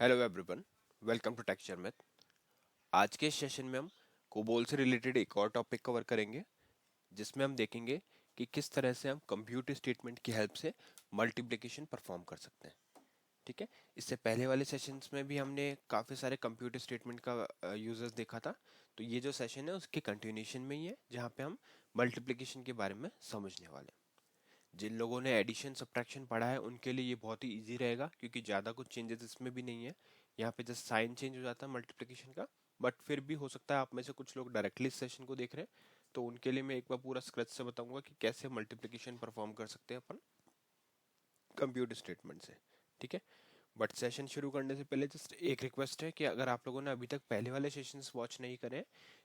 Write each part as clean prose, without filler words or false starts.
Hello everyone, welcome to texture math. आज के इस सेशन में हम कोबोल से रिलेटेड एक और टॉपिक कवर करेंगे, जिसमें हम देखेंगे कि किस तरह से हम कंप्यूटर स्टेटमेंट की हेल्प से मल्टीप्लिकेशन परफॉर्म कर सकते हैं। ठीक है। इससे पहले वाले सेशंस में भी हमने काफ़ी सारे कंप्यूटर स्टेटमेंट का यूजर्स देखा था। तो ये जो सेशन है उसके कंटिन्यूएशन में ही है, जहाँ पे हम मल्टीप्लिकेशन के बारे में समझने वाले हैं। जिन लोगों ने एडिशन सब्ट्रैक्शन पढ़ा है उनके लिए ये बहुत ही इजी रहेगा, क्योंकि ज़्यादा कुछ चेंजेस इसमें भी नहीं है। यहाँ पे जस्ट साइन चेंज हो जाता है मल्टीप्लिकेशन का। बट फिर भी हो सकता है आप में से कुछ लोग डायरेक्टली इस सेशन को देख रहे हैं, तो उनके लिए मैं एक बार पूरा स्क्रैच से बताऊंगा कि कैसे मल्टीप्लिकेशन परफॉर्म कर सकते हैं अपन कंप्यूटर स्टेटमेंट से। ठीक है। बट सेशन शुरू करने से पहले जस्ट एक रिक्वेस्ट है कि अगर आप लोगों ने अभी तक पहले वाले सेशंस वॉच नहीं करे हैं,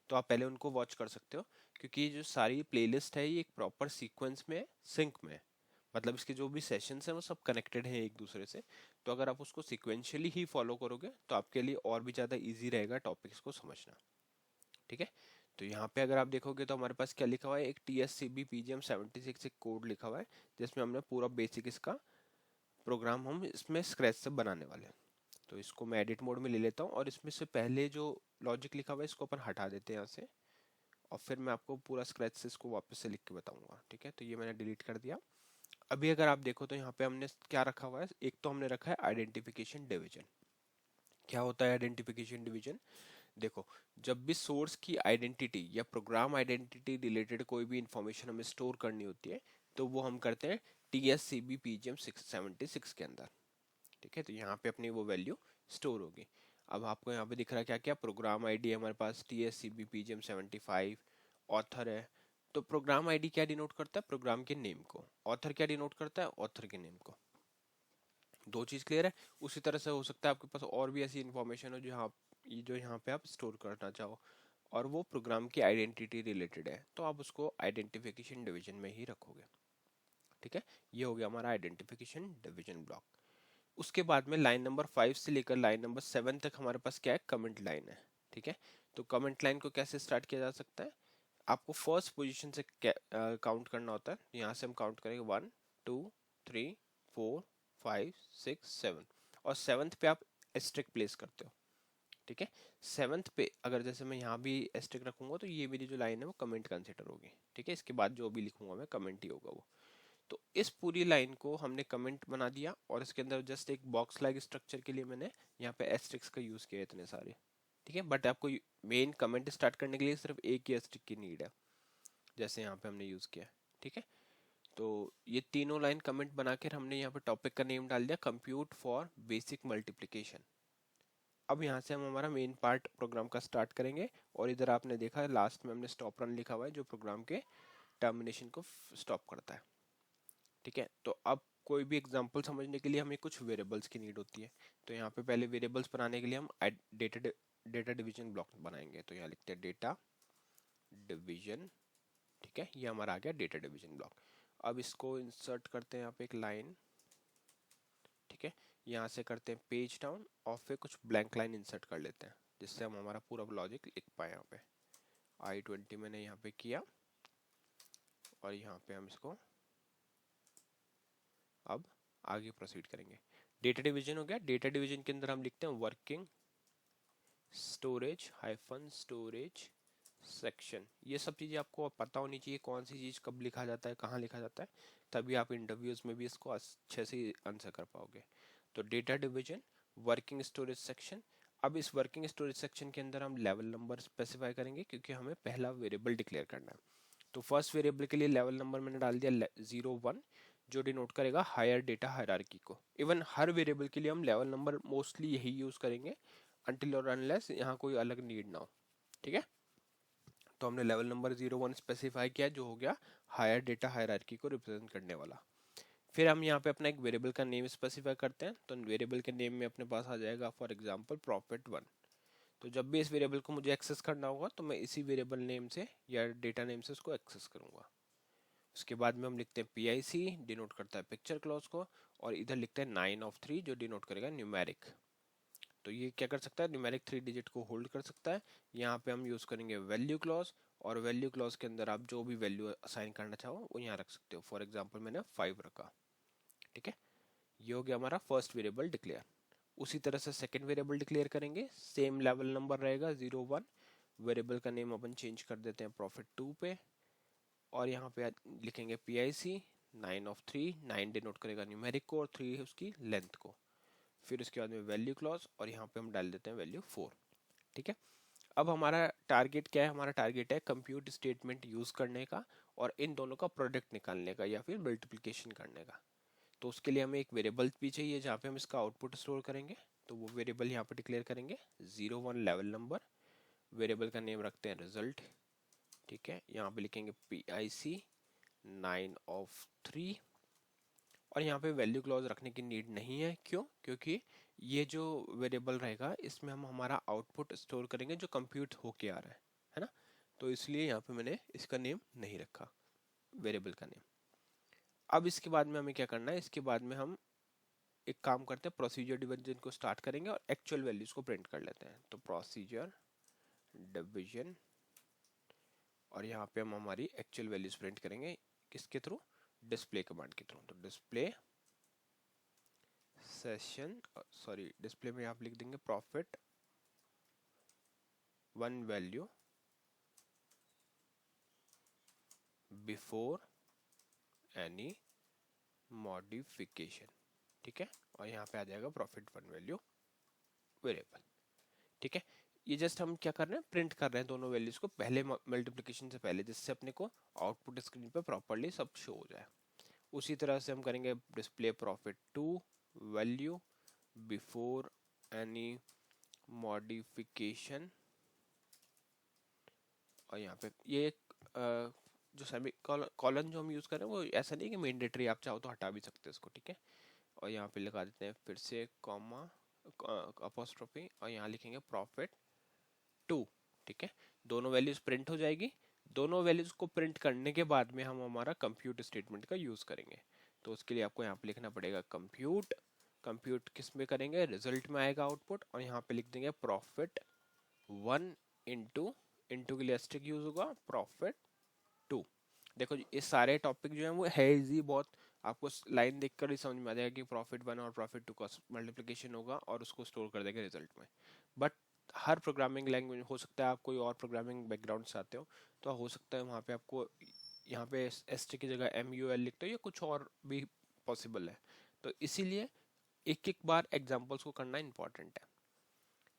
तो आप पहले उनको वॉच कर सकते हो, क्योंकि ये जो सारी प्लेलिस्ट है ये एक प्रॉपर सीक्वेंस में सिंक में है। मतलब इसके जो भी सेशंस हैं वो सब कनेक्टेड हैं एक दूसरे से। तो अगर आप उसको सिक्वेंशियली ही फॉलो करोगे तो आपके लिए और भी ज़्यादा इजी रहेगा टॉपिक्स को समझना। ठीक है। तो यहाँ पे अगर आप देखोगे तो हमारे पास क्या लिखा हुआ है, एक TSCB PGM76 एक कोड लिखा हुआ है, जिसमें हमने पूरा बेसिक इसका प्रोग्राम हम इसमें स्क्रैच से बनाने वाले हैं। तो इसको मैं एडिट मोड में ले लेता हूँ और इसमें से पहले जो लॉजिक लिखा हुआ है इसको अपन हटा देते हैं यहाँ से, और फिर मैं आपको पूरा स्क्रैच से इसको वापस से लिख के बताऊंगा। ठीक है। तो ये मैंने डिलीट कर दिया। अभी अगर आप देखो तो यहाँ पे हमने क्या रखा हुआ है, एक तो हमने रखा है आइडेंटिफिकेशन डिवीजन। क्या होता है आइडेंटिफिकेशन डिवीजन? देखो, जब भी सोर्स की आइडेंटिटी या प्रोग्राम आइडेंटिटी रिलेटेड कोई भी इंफॉर्मेशन हमें स्टोर करनी होती है, तो वो हम करते हैं TSCB PGM76 के अंदर। ठीक है। तो यहाँ पे अपनी वो वैल्यू स्टोर होगी। अब आपको यहाँ पे दिख रहा है क्या क्या, प्रोग्राम आईडी हमारे पास TSCB PGM75, ऑथर है। तो प्रोग्राम आईडी क्या डिनोट करता है? प्रोग्राम के नेम को। ऑथर क्या डिनोट करता है? ऑथर के नेम को। दो चीज क्लियर है। उसी तरह से हो सकता है आपके पास और भी ऐसी इंफॉर्मेशन हो जो यहाँ पे आप स्टोर करना चाहो, और वो प्रोग्राम की आइडेंटिटी रिलेटेड है, तो आप उसको आइडेंटिफिकेशन डिवीजन में ही रखोगे। ठीक है। ये हो गया हमारा आइडेंटिफिकेशन डिवीजन ब्लॉक। उसके बाद में लाइन नंबर 5 से लेकर लाइन नंबर 7 तक हमारे पास क्या है? कमेंट लाइन है। ठीक है। तो कमेंट लाइन को कैसे स्टार्ट किया जा सकता है? आपको फर्स्ट पोजीशन से काउंट करना होता है। यहाँ से हम काउंट करेंगे 1 2 3 4 5 6 7, और सेवन्थ पे आप एस्ट्रिक प्लेस करते हो। ठीक है। सेवन्थ पे अगर जैसे मैं यहाँ भी एस्ट्रिक रखूंगा तो ये मेरी जो लाइन है वो कमेंट कंसिडर होगी। ठीक है। इसके बाद जो भी लिखूंगा मैं कमेंट ही होगा वो। तो इस पूरी लाइन को हमने कमेंट बना दिया, और इसके अंदर जस्ट एक बॉक्स लाइक स्ट्रक्चर के लिए मैंने यहाँ पे एस्ट्रिक्स का यूज किया इतने सारे। ठीक है। बट आपको मेन कमेंट स्टार्ट करने के लिए सिर्फ एक ही एस्ट्रिक की नीड है, जैसे यहाँ पे हमने यूज किया। ठीक है। तो ये तीनों लाइन कमेंट बनाकर हमने यहाँ पे टॉपिक का नेम डाल दिया, कंप्यूट फॉर बेसिक मल्टीप्लिकेशन। अब यहाँ से हम हमारा मेन पार्ट प्रोग्राम का स्टार्ट करेंगे, और इधर आपने देखा लास्ट में हमने स्टॉप रन लिखा हुआ है जो प्रोग्राम के टर्मिनेशन को स्टॉप करता है। ठीक है। तो अब कोई भी एग्जांपल समझने के लिए हमें कुछ वेरिएबल्स की नीड होती है। तो यहाँ पे पहले वेरिएबल्स बनाने के लिए हम डेटा डेटा डिवीजन ब्लॉक बनाएंगे। तो यहाँ लिखते हैं डेटा डिवीजन। ठीक है। ये हमारा आ गया डेटा डिवीजन ब्लॉक। अब इसको इंसर्ट करते हैं यहाँ पे एक लाइन। ठीक है। यहाँ से करते हैं पेज डाउन, और फिर कुछ ब्लैंक लाइन इंसर्ट कर लेते हैं, जिससे हम हमारा पूरा लॉजिक लिख पाए। यहाँ पे I20 मैंने यहाँ पे किया, और यहाँ पे हम इसको अब आगे प्रोसीड करेंगे। डेटा डिवीजन हो गया। डेटा डिवीजन के अंदर हम लिखते हैं working storage hyphen storage section. ये सब चीज़ें आपको पता होनी चाहिए, कौन सी चीज़ कब लिखा जाता है, कहाँ लिखा जाता है, तभी आप इंटरव्यूज में भी इसको अच्छे से आंसर कर पाओगे। तो data division, working storage section. अब इस वर्किंग स्टोरेज सेक्शन के अंदर हम लेवल नंबर स्पेसिफाई करेंगे, क्योंकि हमें पहला वेरिएबल डिक्लेयर करना है। तो फर्स्ट वेरिएबल के लिए लेवल नंबर मैंने डाल दिया 0 1, जो डिनोट करेगा हायर डेटा हायरार्की को। इवन हर वेरिएबल के लिए हम लेवल नंबर मोस्टली यही यूज करेंगे, अनटिल और अनलेस यहाँ कोई अलग नीड ना हो। ठीक है। तो हमने लेवल नंबर 0 1 स्पेसिफाई किया, जो हो गया हायर डेटा हायरार्की को रिप्रेजेंट करने वाला। फिर हम यहाँ पे अपना एक वेरिएबल का नेम स्पेसिफाई करते हैं। तो वेरिएबल के नेम में अपने पास आ जाएगा फॉर एग्जांपल प्रॉफिट 1। तो जब भी इस वेरिएबल को मुझे एक्सेस करना होगा तो मैं इसी वेरिएबल नेम से या डेटा नेम से उसको एक्सेस करूंगा। उसके बाद में हम लिखते हैं PIC, डिनोट करता है पिक्चर क्लॉज को, और इधर लिखते हैं 9 of 3, जो डिनोट करेगा न्यूमेरिक। तो ये क्या कर सकता है? न्यूमेरिक 3 डिजिट को होल्ड कर सकता है। यहाँ पे हम यूज करेंगे वैल्यू क्लॉज, और वैल्यू क्लॉज के अंदर आप जो भी वैल्यू असाइन करना चाहो वो यहाँ रख सकते हो। फॉर एग्जाम्पल मैंने 5 रखा। ठीक है। ये हो गया हमारा फर्स्ट वेरिएबल डिक्लेयर। उसी तरह से सेकेंड वेरिएबल डिक्लेयर करेंगे, सेम लेवल नंबर रहेगा 0 1। वेरिएबल का नेम अपन चेंज कर देते हैं प्रॉफिट 2 पे, और यहाँ पे लिखेंगे PIC 9 of 3। 9 डिनोट करेगा न्यूमेरिक को और 3 है उसकी लेंथ को। फिर उसके बाद में वैल्यू क्लॉज, और यहाँ पे हम डाल देते हैं वैल्यू 4। ठीक है, अब हमारा टारगेट क्या है? हमारा टारगेट है कंप्यूट स्टेटमेंट यूज करने का और इन दोनों का प्रोडक्ट निकालने का या फिर मल्टीप्लिकेशन करने का। तो उसके लिए हमें एक वेरिएबल भी चाहिए जहाँ पे हम इसका आउटपुट स्टोर करेंगे। तो वो वेरिएबल यहाँ पे डिक्लेयर करेंगे 0 1 लेवल नंबर। वेरिएबल का नेम रखते हैं रिजल्ट। ठीक है, यहाँ पे लिखेंगे PIC 9 of 3, और यहाँ पे वैल्यू क्लॉज रखने की नीड नहीं है। क्यों? क्योंकि ये जो वेरिएबल रहेगा इसमें हम हमारा आउटपुट स्टोर करेंगे जो कंप्यूट होके आ रहा है ना। तो इसलिए यहाँ पे मैंने इसका नेम नहीं रखा, वेरिएबल का नेम। अब इसके बाद में हमें क्या करना है? इसके बाद में हम एक काम करते हैं, प्रोसीजर डिवीजन को स्टार्ट करेंगे और एक्चुअल वैल्यूज को प्रिंट कर लेते हैं। तो प्रोसीजर डिवीजन, और यहाँ पे हम हमारी एक्चुअल वैल्यूज प्रिंट करेंगे किसके थ्रू? डिस्प्ले कमांड के थ्रू। तो डिस्प्ले सेशन, सॉरी डिस्प्ले में आप लिख देंगे profit 1 value before any modification. ठीक है, और यहाँ पे आ जाएगा प्रॉफिट 1 वैल्यू वेरिएबल। ठीक है, ये जस्ट हम क्या कर रहे हैं? प्रिंट कर रहे हैं दोनों वैल्यूज को पहले मल्टीप्लिकेशन से पहले, जिससे अपने को आउटपुट स्क्रीन पे प्रॉपरली सब शो हो जाए। उसी तरह से हम करेंगे display profit 2 value before any modification, और यहाँ पे ये जो सेमी कॉलन जो हम यूज़ कर रहे हैं वो ऐसा नहीं कि मैंडेटरी, आप चाहो तो हटा भी सकते हैं इसको। ठीक है, और यहाँ पे लगा देते हैं फिर से कॉमा अपोस्ट्रोफी, और यहाँ लिखेंगे प्रॉफिट 2। ठीक है, दोनों वैल्यूज प्रिंट हो जाएगी। दोनों वैल्यूज को प्रिंट करने के बाद में हम हमारा कंप्यूट स्टेटमेंट का यूज़ करेंगे। तो उसके लिए आपको यहाँ पे लिखना पड़ेगा कंप्यूट। कंप्यूट किस में करेंगे? रिजल्ट में आएगा आउटपुट, और यहाँ पे लिख देंगे प्रॉफिट 1 इंटू, इंटू के लिए एस्टेरिक यूज होगा, प्रॉफिट 2। देखो जी, ये सारे टॉपिक जो है वो है इजी बहुत, आपको लाइन देखकर ही समझ में आ जाएगा कि प्रॉफिट 1 और प्रॉफिट 2 का मल्टीप्लिकेशन होगा और उसको स्टोर कर देगा रिजल्ट में। बट हर प्रोग्रामिंग लैंग्वेज, हो सकता है आप कोई और प्रोग्रामिंग बैकग्राउंड से आते हो तो हो सकता है वहाँ पे आपको यहाँ पे एस की जगह MUL लिखते हो या कुछ और भी पॉसिबल है। तो इसीलिए एक एक बार एग्जाम्पल्स को करना इंपॉर्टेंट है।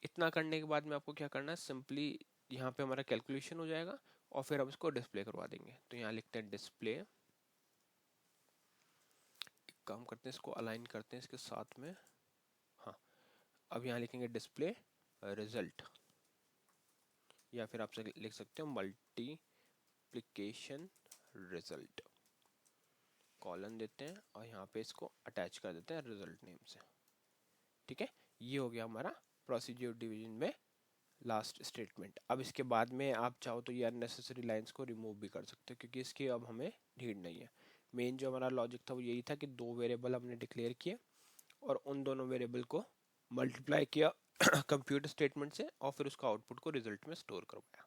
इतना करने के बाद में आपको क्या करना है? सिंपली यहाँ पे हमारा कैलकुलेशन हो जाएगा और फिर हम इसको डिस्प्ले करवा देंगे। तो यहाँ लिखते हैं डिस्प्ले, काम करते हैं इसको अलाइन करते हैं इसके साथ में। हाँ, अब यहाँ लिखेंगे डिस्प्ले रिजल्ट, या फिर आप लिख सकते हो मल्टीप्लिकेशन रिजल्ट। कॉलन देते हैं और यहाँ पे इसको अटैच कर देते हैं रिजल्ट नेम से। ठीक है, ये हो गया हमारा प्रोसीजर डिवीजन में लास्ट स्टेटमेंट। अब इसके बाद में आप चाहो तो ये अननेसेसरी लाइंस को रिमूव भी कर सकते हो, क्योंकि इसकी अब हमें नीड नहीं है। मेन जो हमारा लॉजिक था वो यही था कि दो वेरिएबल हमने डिक्लेयर किए और उन दोनों वेरिएबल को मल्टीप्लाई किया कंप्यूटर स्टेटमेंट से, और फिर उसका आउटपुट को रिजल्ट में स्टोर करवाया।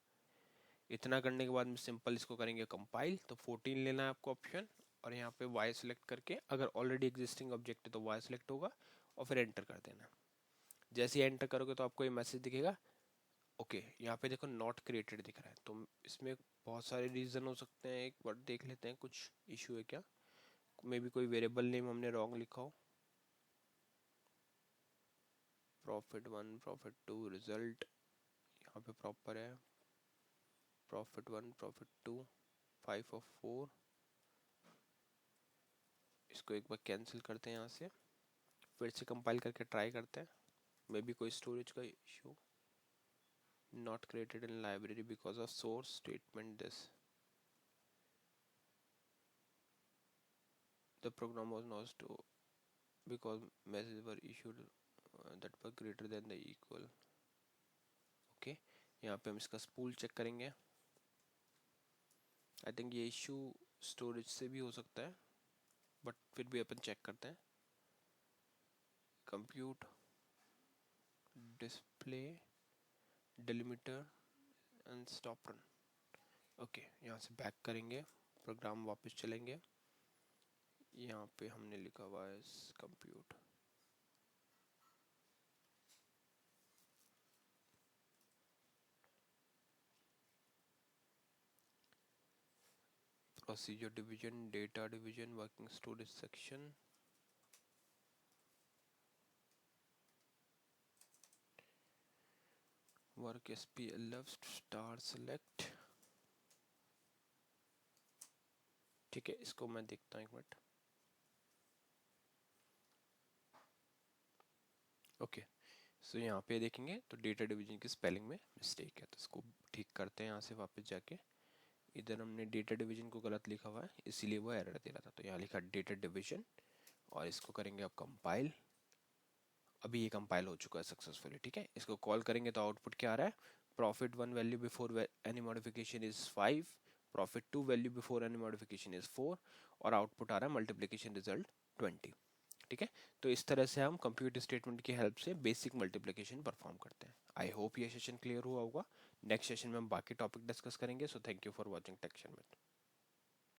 इतना करने के बाद में सिंपल इसको करेंगे कंपाइल। तो 14 लेना है आपको ऑप्शन, और यहाँ पे y सेलेक्ट करके, अगर ऑलरेडी एग्जिस्टिंग ऑब्जेक्ट है तो y सेलेक्ट होगा और फिर एंटर कर देना। जैसे ही एंटर करोगे तो आपको ये मैसेज दिखेगा। ओके, यहाँ पे देखो नॉट क्रिएटेड दिख रहा है, तो इसमें बहुत सारे रीजन हो सकते हैं। एक बार देख लेते हैं कुछ इशू है क्या। मे बी कोई वेरिएबल नेम हमने रॉन्ग लिखा हो। प्रॉफिट 1 प्रॉफिट 2 रिजल्ट यहाँ पे प्रॉपर है। Profit 1 profit 2 5 of 4। इसको एक बार कैंसिल करते हैं यहाँ से, फिर से कंपाइल करके ट्राई करते हैं। मे बी कोई स्टोरेज का issue. not created in library because of source statement this. The program was not to because messages were issued that were greater than the equal. Okay, यहाँ पे हम इसका spool check करेंगे। I think ये issue storage से भी हो सकता है, बट फिर भी अपन चेक करते हैं। Compute display delimiter and stop run. Okay, यहाँ से बैक करेंगे, प्रोग्राम वापस चलेंगे। यहाँ पे हमने लिखा हुआ है compute procedure division, data division, working storage section, work SPLF, star select. ठीक है, इसको मैं देखता हूँ एक मिनट। ओके, सो यहाँ पे देखेंगे तो डेटा डिवीजन की स्पेलिंग में मिस्टेक है, तो इसको ठीक करते हैं यहाँ से वापस जाके। इधर हमने डेटा डिवीजन को गलत लिखा हुआ है, इसीलिए वो एरर दे रहा था। तो यहाँ लिखा डेटा डिवीजन, और इसको करेंगे अब कंपाइल। अभी ये कंपाइल हो चुका है सक्सेसफुली। ठीक है, इसको कॉल करेंगे तो आउटपुट क्या आ रहा है? Profit 1 value before any modification is 5, profit 2 value before any modification is 4, और आउटपुट आ रहा है मल्टीप्लिकेशन रिजल्ट 20। ठीक है, तो इस तरह से हम कंप्यूटर स्टेटमेंट की हेल्प से बेसिक मल्टीप्लिकेशन परफॉर्म करते हैं। आई होप ये सेशन क्लियर हुआ होगा। नेक्स्ट सेशन में हम बाकी टॉपिक डिस्कस करेंगे। So thank you for watching टेक्शन में।